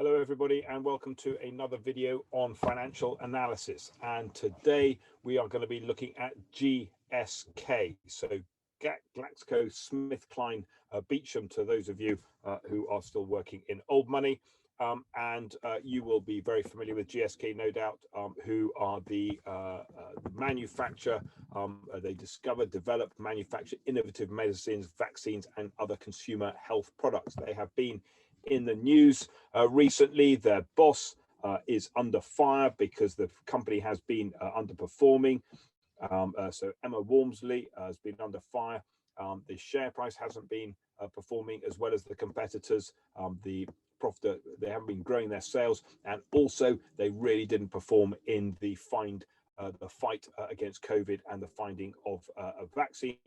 Hello everybody and welcome to another video on financial analysis, and today we are going to be looking at GSK, so GlaxoSmithCline Beecham, to those of you who are still working in old money, and you will be very familiar with GSK, no doubt, who are the manufacturer. They discover, develop, manufacture innovative medicines, vaccines and other consumer health products. They have been in the news recently. Their boss is under fire because the company has been underperforming. So Emma Walmsley has been under fire. The share price hasn't been performing as well as the competitors. The profit, they haven't been growing their sales, and also they really didn't perform in the fight against COVID and the finding of a vaccine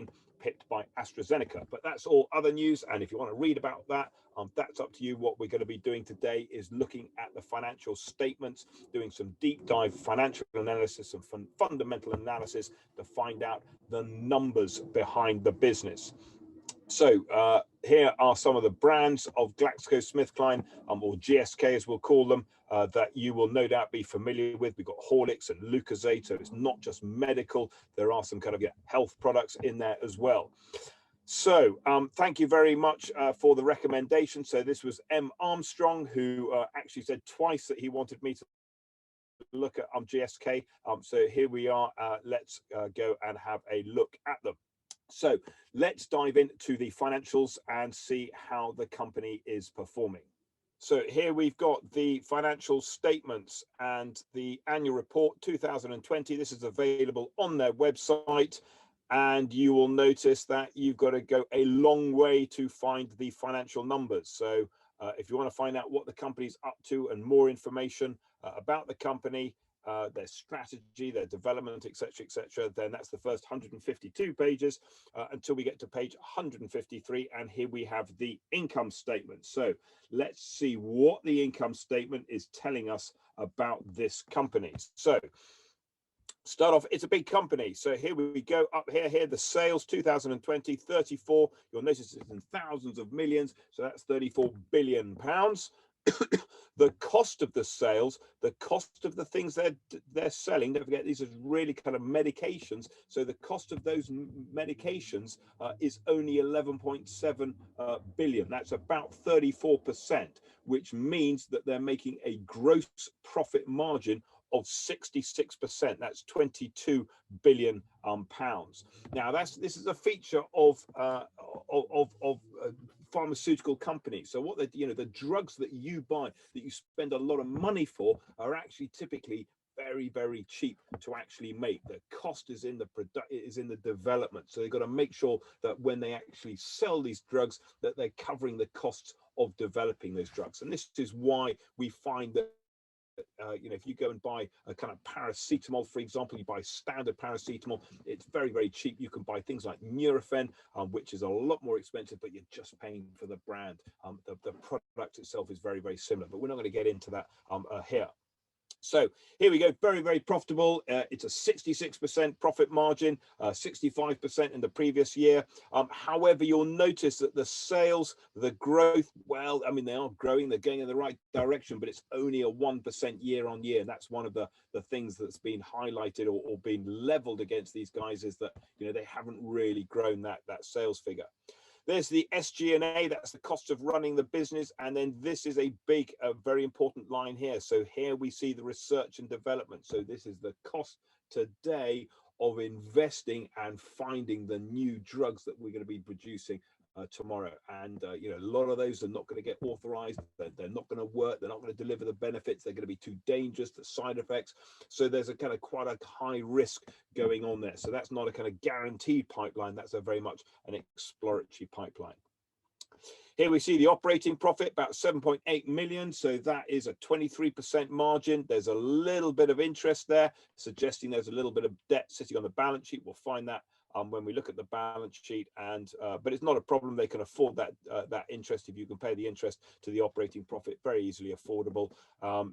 picked by AstraZeneca. But that's all other news, and if you want to read about that, that's up to you. What we're going to be doing today is looking at the financial statements, doing some deep dive financial analysis, some fundamental analysis to find out the numbers behind the business. So here are some of the brands of GlaxoSmithKline, or GSK as we'll call them, that you will no doubt be familiar with. We've got Horlicks and Lucozade, so it's not just medical. There are some kind of health products in there as well. So thank you very much for the recommendation. So this was M. Armstrong, who actually said twice that he wanted me to look at GSK. So here we are. Let's go and have a look at them. So let's dive into the financials and see how the company is performing. So here we've got the financial statements and the annual report 2020. This is available on their website, and you will notice that you've got to go a long way to find the financial numbers. So if you want to find out what the company's up to and more information about the company, their strategy, their development, etc., then that's the first 152 pages until we get to page 153, and here we have the income statement. So let's see what the income statement is telling us about this company. So start off, it's a big company. So here we go, up here the sales 2020, 34. You'll notice it's in thousands of millions, so that's 34 billion pounds. The cost of the sales, the cost of the things they're selling, don't forget these are really kind of medications, so the cost of those medications is only 11.7 billion. That's about 34%, which means that they're making a gross profit margin of 66%. That's 22 billion pounds. Now this is a feature of pharmaceutical companies. So what the drugs that you buy, that you spend a lot of money for, are actually typically very, very cheap to actually make. The cost is in the development. So they've got to make sure that when they actually sell these drugs, that they're covering the costs of developing those drugs. And this is why we find that if you go and buy a kind of paracetamol, for example, you buy standard paracetamol, it's very, very cheap. You can buy things like Nurofen, which is a lot more expensive, but you're just paying for the brand. The product itself is very, very similar, but we're not going to get into that here. So here we go, very, very profitable. It's a 66% profit margin, 65% in the previous year. However, you'll notice that the sales, the growth, well, I mean, they are growing, they're going in the right direction, but it's only a 1% year on year. And that's one of the things that's been highlighted or been leveled against these guys, is that, they haven't really grown that sales figure. There's the SG&A, that's the cost of running the business. And then this is a big, very important line here. So here we see the research and development. So this is the cost today of investing and finding the new drugs that we're going to be producing tomorrow. And a lot of those are not going to get authorized. They're not going to work. They're not going to deliver the benefits. They're going to be too dangerous, the side effects. So there's a kind of quite a high risk going on there. So that's not a kind of guaranteed pipeline. That's a very much an exploratory pipeline. Here we see the operating profit, about 7.8 million. So that is a 23% margin. There's a little bit of interest there, suggesting there's a little bit of debt sitting on the balance sheet. We'll find that when we look at the balance sheet, and but it's not a problem. They can afford that interest. If you compare the interest to the operating profit, very easily affordable.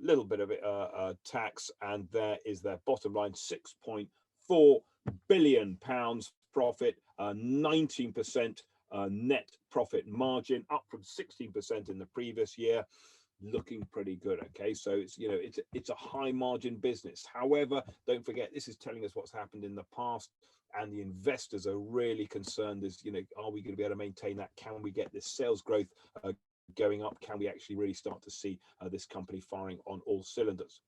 Little bit of tax, and there is their bottom line, 6.4 billion pounds profit, 19% net profit margin, up from 16% in the previous year. looking pretty good. Okay, so it's, you know, it's a high margin business. However, don't forget, this is telling us what's happened in the past, and the investors are really concerned as, you know, are we going to be able to maintain that? Can we get this sales growth going up? Can we actually really start to see this company firing on all cylinders?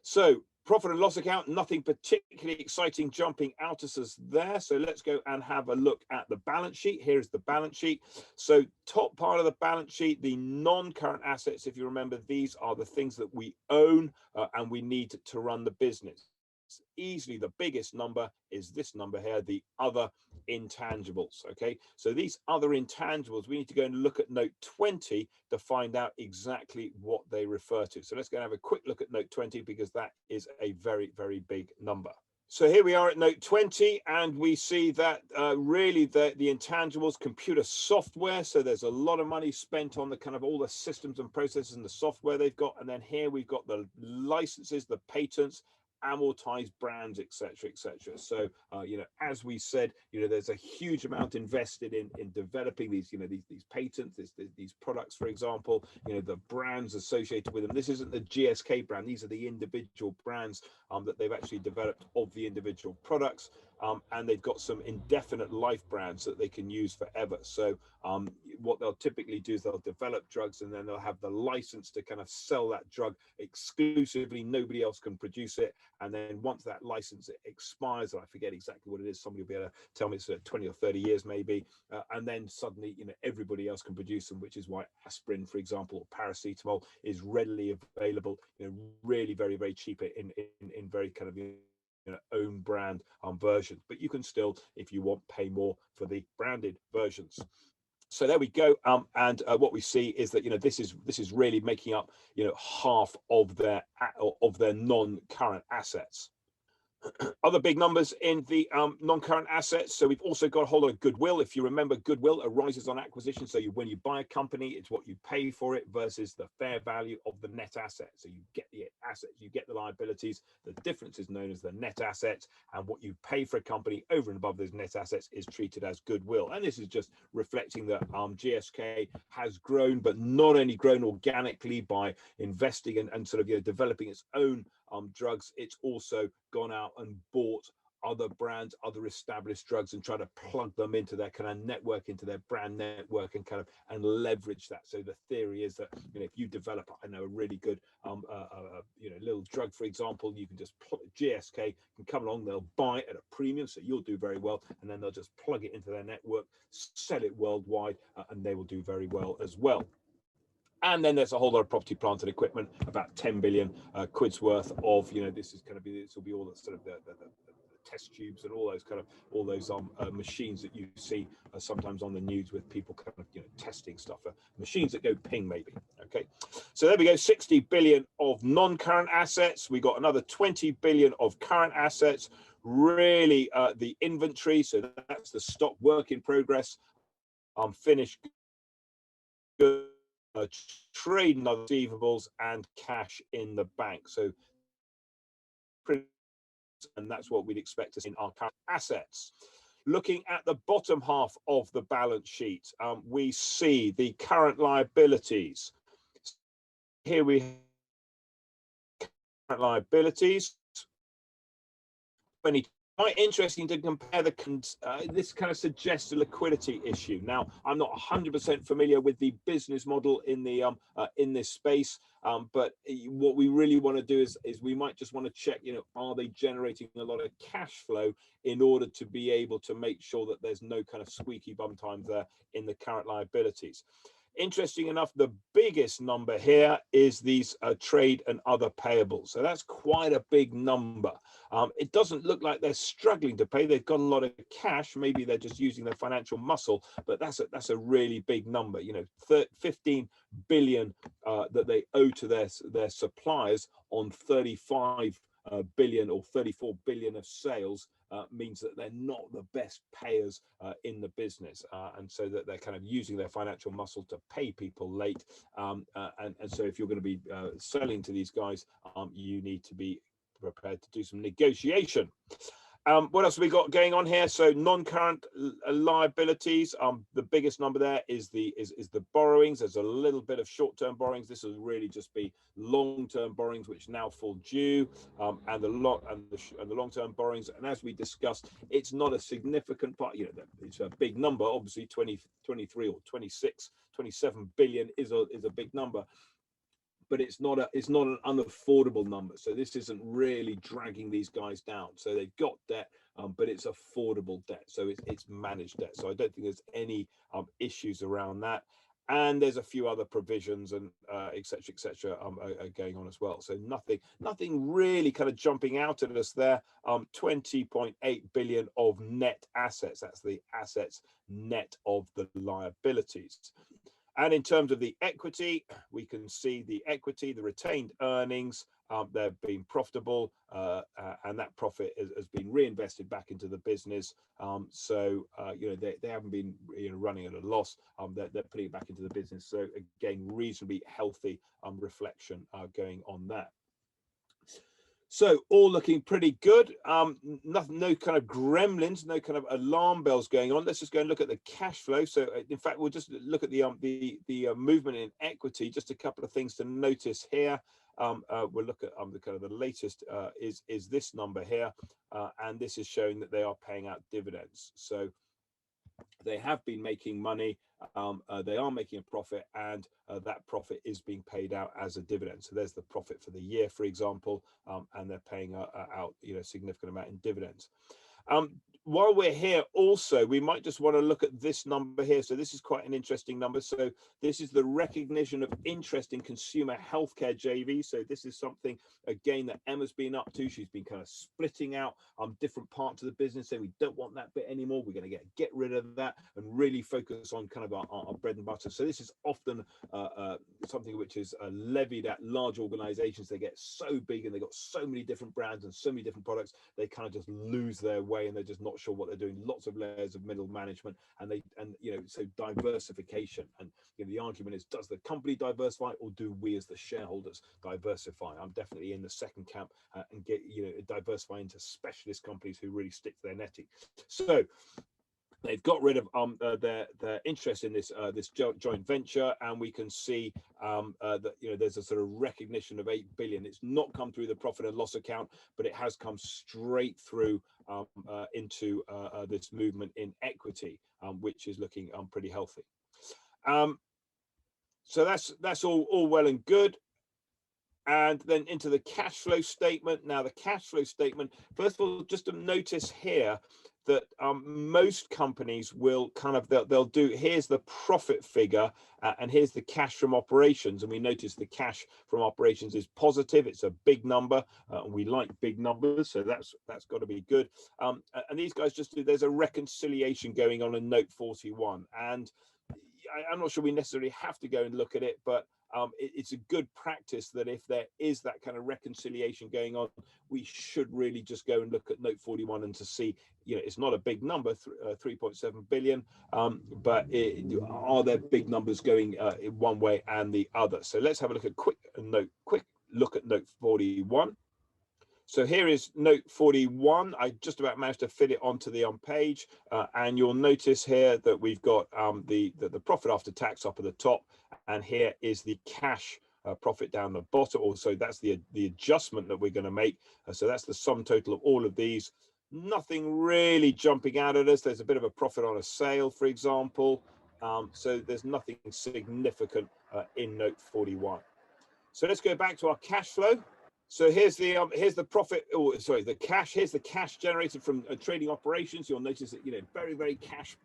So profit and loss account, nothing particularly exciting jumping out at us there. So let's go and have a look at the balance sheet. Here's the balance sheet. So top part of the balance sheet, the non-current assets, if you remember, these are the things that we own and we need to run the business. Easily the biggest number is this number here, the other intangibles. Okay, so these other intangibles, we need to go and look at note 20 to find out exactly what they refer to. So let's go and have a quick look at note 20, because that is a very, very big number. So here we are at note 20, and we see that really the intangibles, computer software. So there's a lot of money spent on the kind of all the systems and processes and the software they've got. And then here we've got the licenses, the patents, amortized brands, etc., etc. So you know, as we said, you know, there's a huge amount invested in developing these, you know, these patents, these products, for example, you know, the brands associated with them. This isn't the GSK brand, these are the individual brands that they've actually developed of the individual products. And they've got some indefinite life brands that they can use forever. So what they'll typically do is they'll develop drugs, and then they'll have the license to kind of sell that drug exclusively. Nobody else can produce it. And then once that license expires, and I forget exactly what it is, somebody will be able to tell me, it's 20 or 30 years maybe, and then suddenly, you know, everybody else can produce them, which is why aspirin, for example, or paracetamol is readily available, you know, really very, very cheap in very kind of, you know, own brand versions. But you can still, if you want, pay more for the branded versions. So there we go. And what we see is that, you know, this is really making up, you know, half of their non-current assets. Other big numbers in the non-current assets. So we've also got a whole lot of goodwill. If you remember, goodwill arises on acquisition. So when you buy a company, it's what you pay for it versus the fair value of the net asset. So you get the assets, you get the liabilities. The difference is known as the net assets, and what you pay for a company over and above those net assets is treated as goodwill. And this is just reflecting that GSK has grown, but not only grown organically by investing and sort of, you know, developing its own drugs. It's also gone out and bought other brands, other established drugs, and try to plug them into their kind of network, into their brand network, and kind of and leverage that. So the theory is that, you know, if you develop, I know, a really good you know, little drug, for example, you can just GSK can come along, they'll buy it at a premium, so you'll do very well, and then they'll just plug it into their network, sell it worldwide, and they will do very well as well. And then there's a whole lot of property, plant, and equipment, about 10 billion quid's worth of, you know, this will be all the sort of the test tubes and all those machines that you see sometimes on the news with people kind of, you know, testing stuff, machines that go ping maybe. Okay, so there we go, 60 billion of non-current assets. We got another 20 billion of current assets. Really, the inventory, so that's the stock, work in progress, finished goods, trade and other receivables, and cash in the bank. So, and that's what we'd expect to see in our current assets. Looking at the bottom half of the balance sheet, we see the current liabilities. Here we have current liabilities. Quite interesting to compare this kind of suggests a liquidity issue. Now, I'm not 100% familiar with the business model in the in this space, but what we really want to do is we might just want to check, you know, are they generating a lot of cash flow in order to be able to make sure that there's no kind of squeaky bum times there in the current liabilities. Interesting enough, the biggest number here is these trade and other payables. So that's quite a big number. It doesn't look like they're struggling to pay. They've got a lot of cash. Maybe they're just using their financial muscle, but that's a really big number. You know, 15 billion that they owe to their suppliers on 35 billion or 34 billion of sales means that they're not the best payers in the business, and so that they're kind of using their financial muscle to pay people late, and so if you're going to be selling to these guys, you need to be prepared to do some negotiation. What else have we got going on here? So non-current liabilities. The biggest number there is the borrowings. There's a little bit of short-term borrowings. This will really just be long-term borrowings which now fall due, and the long-term borrowings. And as we discussed, it's not a significant part. You know, it's a big number. Obviously, 23 or 26, 27 billion is a big number. But it's not an unaffordable number. So this isn't really dragging these guys down. So they've got debt, but it's affordable debt. So it's managed debt. So I don't think there's any issues around that. And there's a few other provisions and et cetera, are going on as well. So nothing really kind of jumping out at us there. 20.8 billion of net assets. That's the assets net of the liabilities. And in terms of the equity, we can see the equity, the retained earnings, they've been profitable, and that profit has been reinvested back into the business. So you know, they haven't been, you know, running at a loss. They're putting it back into the business. So again, reasonably healthy reflection going on that. So all looking pretty good. No kind of gremlins, no kind of alarm bells going on. Let's just go and look at the cash flow. So in fact, we'll just look at the movement in equity. Just a couple of things to notice here. We'll look at the kind of the latest is this number here, and this is showing that they are paying out dividends. So they have been making money. They are making a profit, and that profit is being paid out as a dividend. So there's the profit for the year, for example, and they're paying out, you know, a significant amount in dividends. While we're here also, we might just want to look at this number here. So this is quite an interesting number. So this is the recognition of interest in consumer healthcare JV. So this is something, again, that Emma's been up to. She's been kind of splitting out different parts of the business, saying we don't want that bit anymore. We're going to get rid of that and really focus on kind of our bread and butter. So this is often something which is levied at large organizations. They get so big and they've got so many different brands and so many different products, they kind of just lose their way and they're just not sure what they're doing. Lots of layers of middle management, and you know, so diversification. And you know, the argument is, does the company diversify, or do we as the shareholders diversify? I'm definitely in the second camp, and get, you know, diversify into specialist companies who really stick to their netting. So they've got rid of their interest in this this joint venture, and we can see that, you know, there's a sort of recognition of 8 billion. It's not come through the profit and loss account, but it has come straight through into this movement in equity, which is looking pretty healthy. So that's all well and good. And then into the cash flow statement. Now, the cash flow statement, first of all, just to notice here that most companies will kind of, they'll do, here's the profit figure, and here's the cash from operations. And we notice the cash from operations is positive. It's a big number. We like big numbers, so that's got to be good. And these guys just do, there's a reconciliation going on in note 41. And I'm not sure we necessarily have to go and look at it, but it's a good practice that if there is that kind of reconciliation going on, we should really just go and look at note 41 and to see, you know, it's not a big number, 3.7 billion, but are there big numbers going in one way and the other? So let's have a look at quick look at note 41. So here is note 41. I just about managed to fit it onto the page, and you'll notice here that we've got the profit after tax up at the top, and here is the cash profit down the bottom. Also, that's the adjustment that we're going to make. So that's the sum total of all of these. Nothing really jumping out at us. There's a bit of a profit on a sale, for example. So there's nothing significant in note 41. So let's go back to our cash flow. So here's the profit, or sorry, the cash. Here's the cash generated from trading operations. You'll notice that, you know, very cash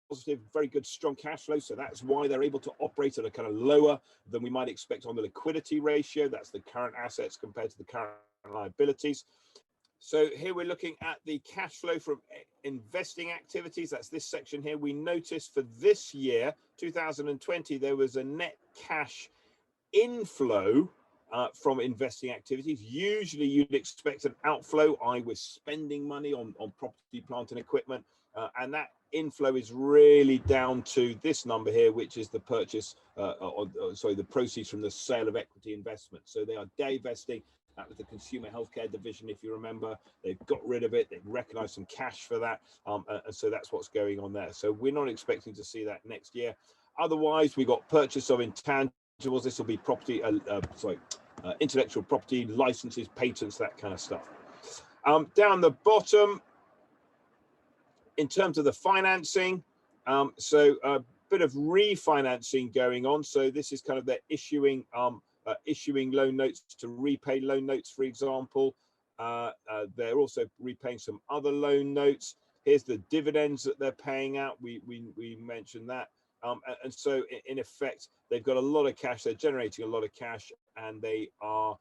positive, very good, strong cash flow. So that's why they're able to operate at a kind of lower than we might expect on the liquidity ratio. That's the current assets compared to the current liabilities. So here we're looking at the cash flow from investing activities. That's this section here. We noticed for this year, 2020, there was a net cash inflow from investing activities. Usually you'd expect an outflow. I was spending money on property, plant and equipment, and that inflow is really down to this number here, which is the purchase, the proceeds from the sale of equity investment. So they are divesting That was the consumer healthcare division, if you remember. They've got rid of it. They've recognized some cash for that. And so that's what's going on there. So we're not expecting to see that next year. Otherwise, we got purchase of intangibles. This will be property, intellectual property, licenses, patents, that kind of stuff. Down the bottom, in terms of the financing, so a bit of refinancing going on. So this is kind of their issuing loan notes to repay loan notes, for example. They're also repaying some other loan notes. Here's the dividends that they're paying out. We mentioned that. And so in effect, they've got a lot of cash. They're generating a lot of cash, and they are,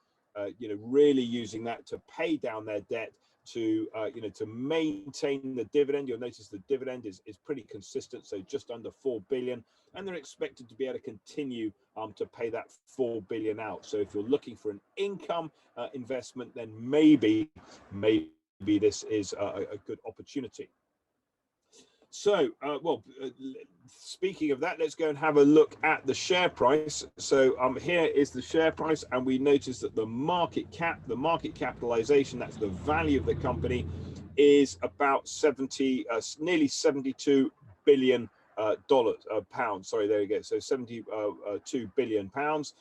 really using that to pay down their debt, to to maintain the dividend. You'll notice the dividend is pretty consistent, so just under 4 billion, and they're expected to be able to continue to pay that 4 billion out. So if you're looking for an income investment, then maybe this is a good opportunity. So, speaking of that, let's go and have a look at the share price. So here is the share price, and we notice that the market capitalization, that's the value of the company, is about nearly 72 billion pounds. Sorry, there you go. So 72 billion pounds.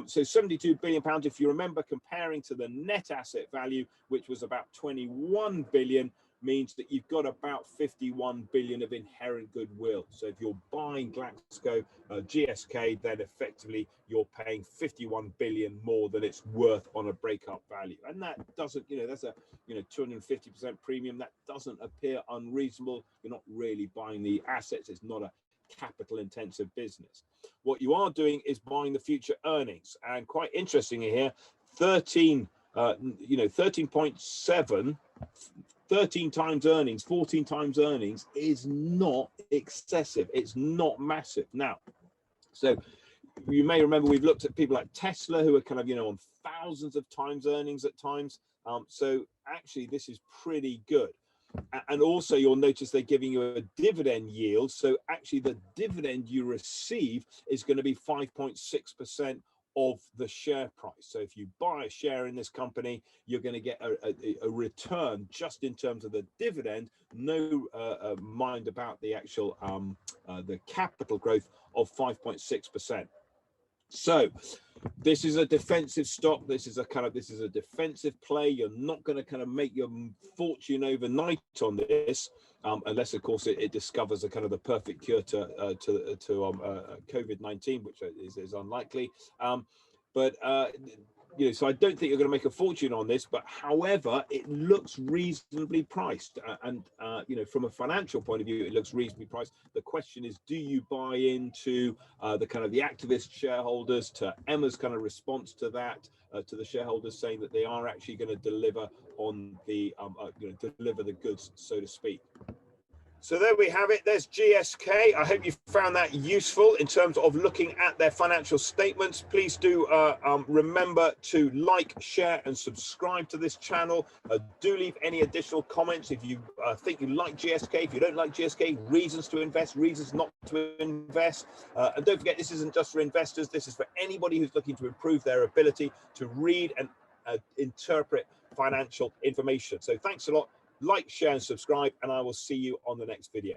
So 72 billion pounds, if you remember, comparing to the net asset value, which was about 21 billion, means that you've got about 51 billion of inherent goodwill. So if you're buying GSK, then effectively you're paying 51 billion more than it's worth on a breakup value. And that doesn't, that's a 250% premium. That doesn't appear unreasonable. You're not really buying the assets. It's not a capital intensive business. What you are doing is buying the future earnings. And quite interestingly here, 13.7, 13 times earnings, 14 times earnings is not excessive. It's not massive. Now, so you may remember we've looked at people like Tesla, who are kind of, on thousands of times earnings at times. So actually, this is pretty good. And also, you'll notice they're giving you a dividend yield. So actually, the dividend you receive is going to be 5.6% of the share price. So if you buy a share in this company, you're going to get a return just in terms of the dividend, no mind about the actual the capital growth of 5.6%. So this is a defensive stock. This is a defensive play. You're not going to kind of make your fortune overnight on this, unless of course it discovers the perfect cure to COVID-19, which is unlikely. So I don't think you're going to make a fortune on this, but however, it looks reasonably priced, and from a financial point of view, it looks reasonably priced. The question is, do you buy into the activist shareholders, to Emma's response to that, to the shareholders saying that they are actually going to deliver on the deliver the goods, so to speak. So there we have it. There's GSK. I hope you found that useful in terms of looking at their financial statements. Please do remember to like, share, and subscribe to this channel. Do leave any additional comments if you think you like GSK. If you don't like GSK, reasons to invest, reasons not to invest. And don't forget, this isn't just for investors. This is for anybody who's looking to improve their ability to read and interpret financial information. So thanks a lot. Like, share, and subscribe, and I will see you on the next video.